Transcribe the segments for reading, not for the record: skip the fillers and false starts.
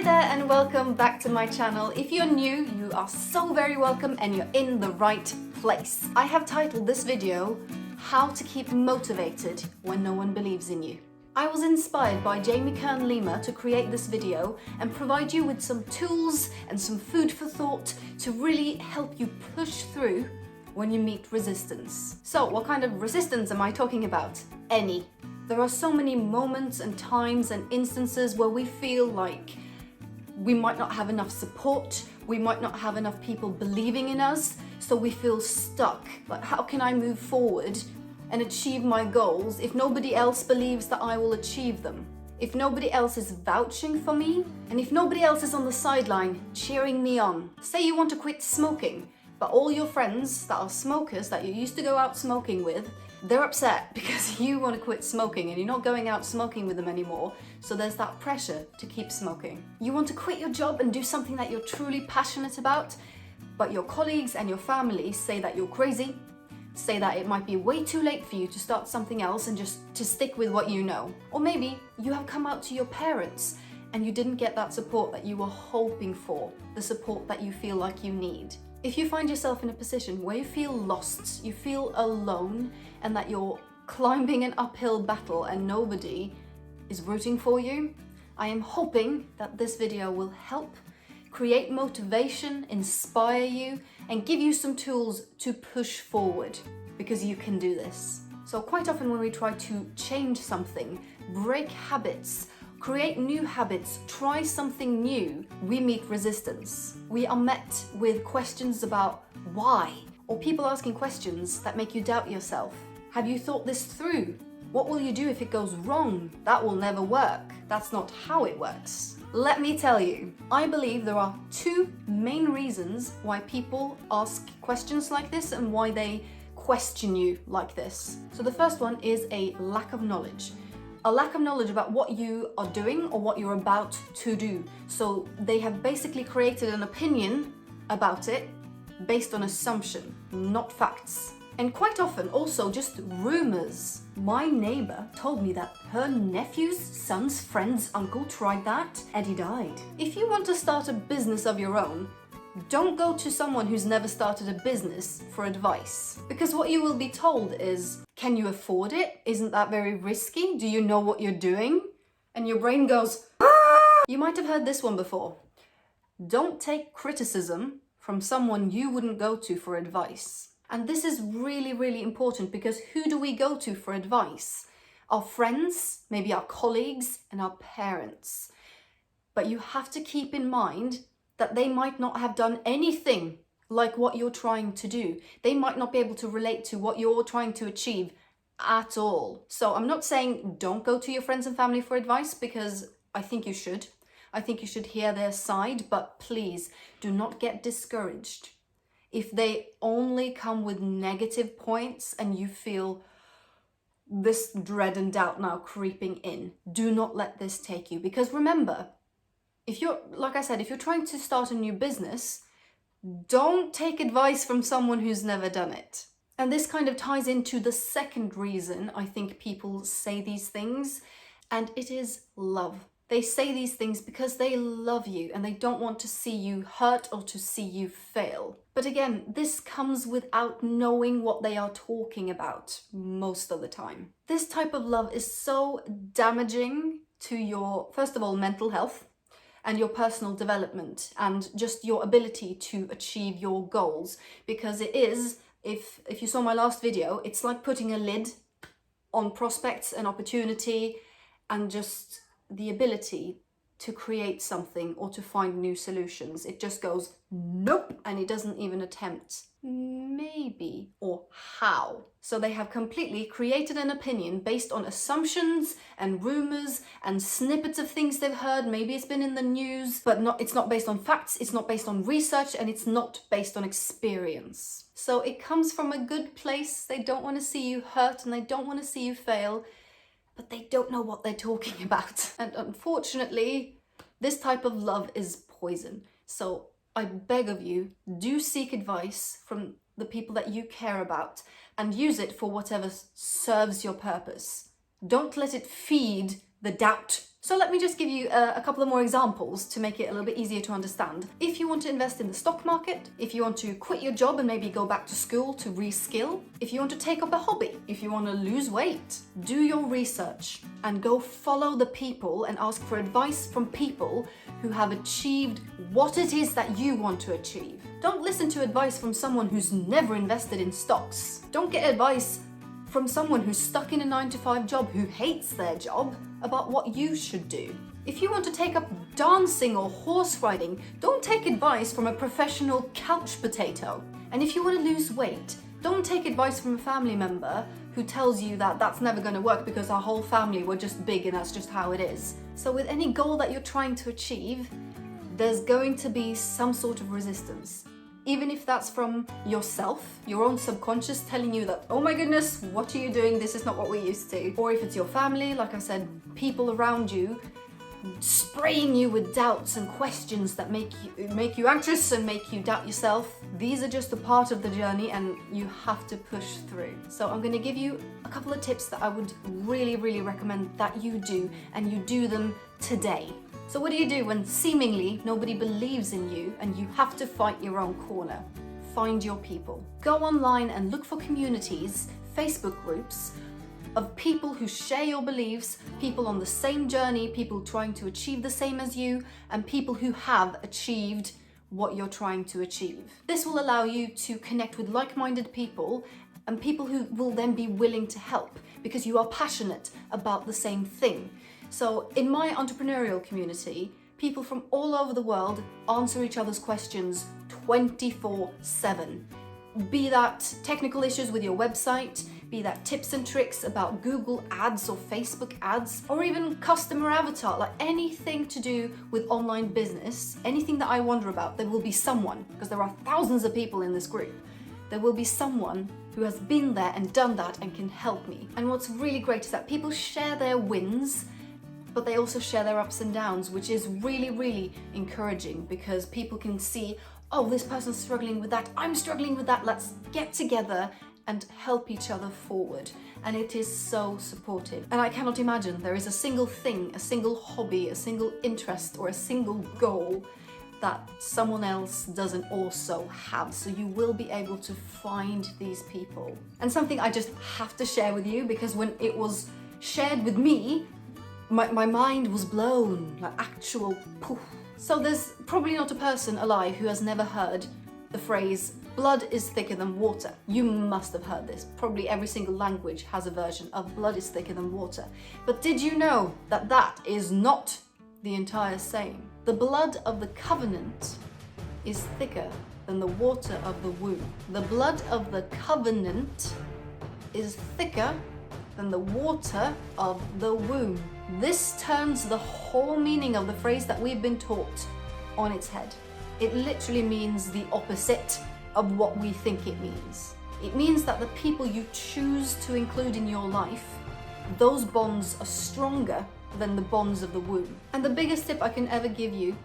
there and welcome back to my channel. If you're new, you are so very welcome and you're in the right place. I have titled this video, How to Keep Motivated When No One Believes in You. I was inspired by Jamie Kern Lima to create this video and provide you with some tools and some food for thought to really help you push through when you meet resistance. So what kind of resistance am I talking about? Any. There are so many moments and times and instances where we feel like we might not have enough support, we might not have enough people believing in us, so we feel stuck. Like, how can I move forward and achieve my goals if nobody else believes that I will achieve them? If nobody else is vouching for me, and if nobody else is on the sideline cheering me on. Say you want to quit smoking, but all your friends that are smokers that you used to go out smoking with, they're upset because you want to quit smoking and you're not going out smoking with them anymore, so there's that pressure to keep smoking. You want to quit your job and do something that you're truly passionate about, but your colleagues and your family say that you're crazy, say that it might be way too late for you to start something else and just to stick with what you know. Or maybe you have come out to your parents and you didn't get that support that you were hoping for, the support that you feel like you need. If you find yourself in a position where you feel lost, you feel alone, and that you're climbing an uphill battle and nobody is rooting for you, I am hoping that this video will help create motivation, inspire you, and give you some tools to push forward, because you can do this. So quite often when we try to change something, break habits, create new habits, try something new, we meet resistance. We are met with questions about why, or people asking questions that make you doubt yourself. Have you thought this through? What will you do if it goes wrong? That will never work. That's not how it works. Let me tell you, I believe there are two main reasons why people ask questions like this and why they question you like this. So the first one is a lack of knowledge. A lack of knowledge about what you are doing or what you're about to do. So they have basically created an opinion about it based on assumption, not facts. And quite often also just rumors. My neighbor told me that her nephew's son's friend's uncle tried that and he died. If you want to start a business of your own, don't go to someone who's never started a business for advice. Because what you will be told is, can you afford it? Isn't that very risky? Do you know what you're doing? And your brain goes, ah! You might have heard this one before. Don't take criticism from someone you wouldn't go to for advice. And this is really, really important, because who do we go to for advice? Our friends, maybe our colleagues, and our parents. But you have to keep in mind that they might not have done anything like what you're trying to do. They might not be able to relate to what you're trying to achieve at all. So I'm not saying don't go to your friends and family for advice, because I think you should. I think you should hear their side, but please do not get discouraged. If they only come with negative points and you feel this dread and doubt now creeping in, do not let this take you. Because remember, if you're, like I said, if you're trying to start a new business, don't take advice from someone who's never done it. And this kind of ties into the second reason I think people say these things, and it is love. They say these things because they love you and they don't want to see you hurt or to see you fail. But again, this comes without knowing what they are talking about most of the time. This type of love is so damaging to your, first of all, mental health, and your personal development and just your ability to achieve your goals. Because it is, if you saw my last video, it's like putting a lid on prospects and opportunity and just the ability to create something or to find new solutions. It just goes, nope, and it doesn't even attempt maybe or how. So they have completely created an opinion based on assumptions and rumors and snippets of things they've heard. Maybe it's been in the news, but it's not based on facts, it's not based on research, and it's not based on experience. So it comes from a good place. They don't want to see you hurt and they don't want to see you fail, but they don't know what they're talking about. And unfortunately, this type of love is poison. So I beg of you, do seek advice from the people that you care about and use it for whatever serves your purpose. Don't let it feed the doubt So let me just give you a couple of more examples to make it a little bit easier to understand. If you want to invest in the stock market, if you want to quit your job and maybe go back to school to reskill, if you want to take up a hobby, if you want to lose weight, do your research and go follow the people and ask for advice from people who have achieved what it is that you want to achieve. Don't listen to advice from someone who's never invested in stocks. Don't get advice from someone who's stuck in a 9-to-5 job, who hates their job, about what you should do. If you want to take up dancing or horse riding, don't take advice from a professional couch potato. And if you want to lose weight, don't take advice from a family member who tells you that that's never going to work because our whole family were just big and that's just how it is. So with any goal that you're trying to achieve, there's going to be some sort of resistance. Even if that's from yourself, your own subconscious telling you that, oh my goodness, what are you doing? This is not what we're used to. Or if it's your family, like I said, people around you spraying you with doubts and questions that make you anxious and make you doubt yourself. These are just a part of the journey and you have to push through. So I'm going to give you a couple of tips that I would really, really recommend that you do, and you do them today. So what do you do when seemingly nobody believes in you and you have to fight your own corner? Find your people. Go online and look for communities, Facebook groups, of people who share your beliefs, people on the same journey, people trying to achieve the same as you, and people who have achieved what you're trying to achieve. This will allow you to connect with like-minded people and people who will then be willing to help because you are passionate about the same thing. So in my entrepreneurial community, people from all over the world answer each other's questions 24/7. Be that technical issues with your website, be that tips and tricks about Google ads or Facebook ads, or even customer avatar, like anything to do with online business, anything that I wonder about, there will be someone, because there are thousands of people in this group, there will be someone who has been there and done that and can help me. And what's really great is that people share their wins, but they also share their ups and downs, which is really, really encouraging because people can see, oh, this person's struggling with that, I'm struggling with that, let's get together and help each other forward. And it is so supportive. And I cannot imagine there is a single thing, a single hobby, a single interest, or a single goal that someone else doesn't also have. So you will be able to find these people. And something I just have to share with you, because when it was shared with me, my mind was blown, like actual poof. So there's probably not a person alive who has never heard the phrase, blood is thicker than water. You must have heard this. Probably every single language has a version of blood is thicker than water. But did you know that that is not the entire saying? The blood of the covenant is thicker than the water of the womb. The blood of the covenant is thicker than the water of the womb. This turns the whole meaning of the phrase that we've been taught on its head. It literally means the opposite of what we think it means. It means that the people you choose to include in your life, those bonds are stronger than the bonds of the womb. And the biggest tip I can ever give you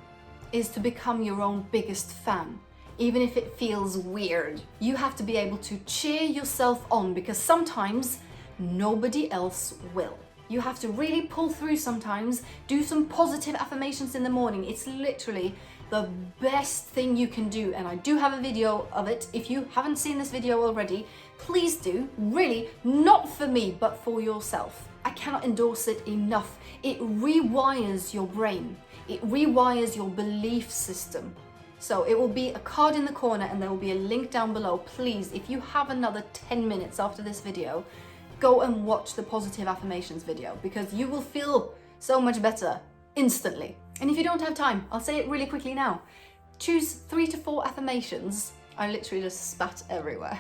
is to become your own biggest fan, even if it feels weird. You have to be able to cheer yourself on because sometimes nobody else will. You have to really pull through sometimes, do some positive affirmations in the morning. It's literally the best thing you can do, and I do have a video of it. If you haven't seen this video already, please do. Really, not for me, but for yourself. I cannot endorse it enough. It rewires your brain. It rewires your belief system. So it will be a card in the corner and there will be a link down below. Please, if you have another 10 minutes after this video, go and watch the positive affirmations video because you will feel so much better instantly. And if you don't have time, I'll say it really quickly now. Choose 3 to 4 affirmations. I literally just spat everywhere.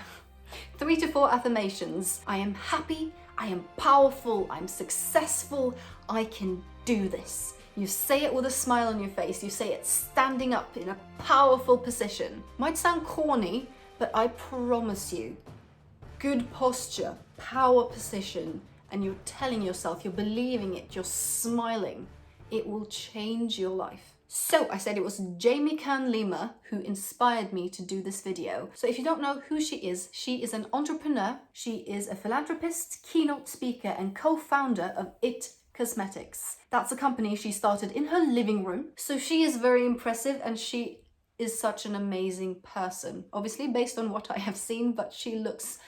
3 to 4 affirmations. I am happy, I am powerful, I'm successful, I can do this. You say it with a smile on your face. You say it standing up in a powerful position. Might sound corny, but I promise you, good posture, power position, and you're telling yourself, you're believing it, you're smiling, it will change your life. So I said it was Jamie Kern Lima who inspired me to do this video. So if you don't know who she is an entrepreneur, she is a philanthropist, keynote speaker, and co-founder of It Cosmetics. That's a company she started in her living room. So she is very impressive and she is such an amazing person. Obviously based on what I have seen, but she looks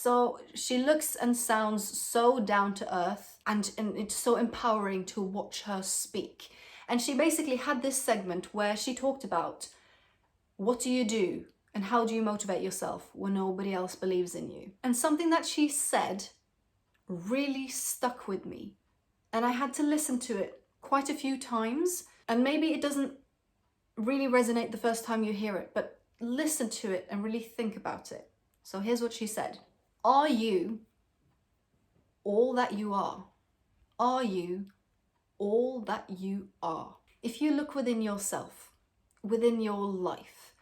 and sounds so down to earth, and it's so empowering to watch her speak. And she basically had this segment where she talked about what do you do and how do you motivate yourself when nobody else believes in you. And something that she said really stuck with me. And I had to listen to it quite a few times. And maybe it doesn't really resonate the first time you hear it, but listen to it and really think about it. So here's what she said. Are you all that you are? Are you all that you are? If you look within yourself, within your life,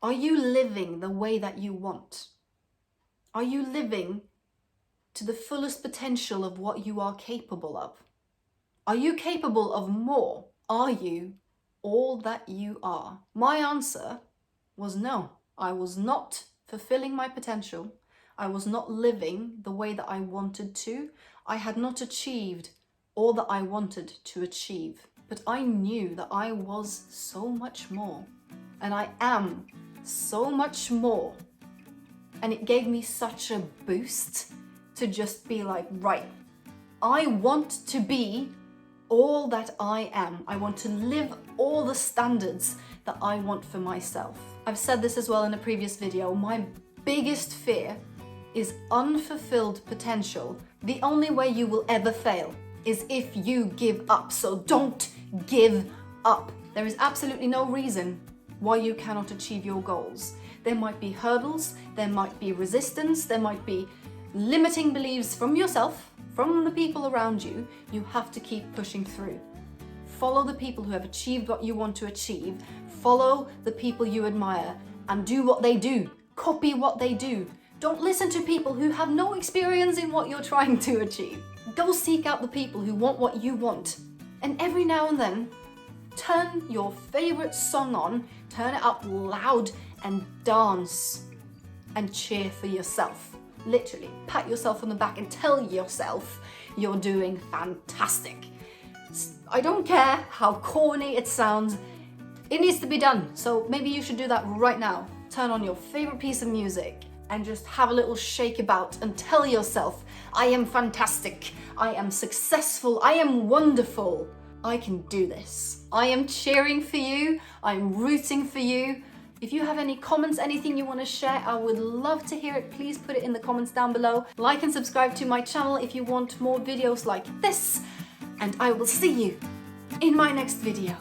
are you living the way that you want? Are you living to the fullest potential of what you are capable of? Are you capable of more? Are you all that you are? My answer was no. I was not fulfilling my potential. I was not living the way that I wanted to. I had not achieved all that I wanted to achieve. But I knew that I was so much more. And I am so much more. And it gave me such a boost to just be like, right, I want to be all that I am. I want to live all the standards that I want for myself. I've said this as well in a previous video. My biggest fear is unfulfilled potential. The only way you will ever fail is if you give up. So don't give up. There is absolutely no reason why you cannot achieve your goals. There might be hurdles, there might be resistance, there might be limiting beliefs from yourself, from the people around you. You have to keep pushing through. Follow the people who have achieved what you want to achieve. Follow the people you admire and do what they do. Copy what they do. Don't listen to people who have no experience in what you're trying to achieve. Go seek out the people who want what you want. And every now and then, turn your favorite song on, turn it up loud and dance and cheer for yourself. Literally, pat yourself on the back and tell yourself you're doing fantastic. I don't care how corny it sounds, it needs to be done. So maybe you should do that right now. Turn on your favorite piece of music and just have a little shake about and tell yourself, I am fantastic, I am successful, I am wonderful, I can do this. I am cheering for you, I'm rooting for you. If you have any comments, anything you want to share, I would love to hear it. Please put it in the comments down below. Like and subscribe to my channel if you want more videos like this. And I will see you in my next video.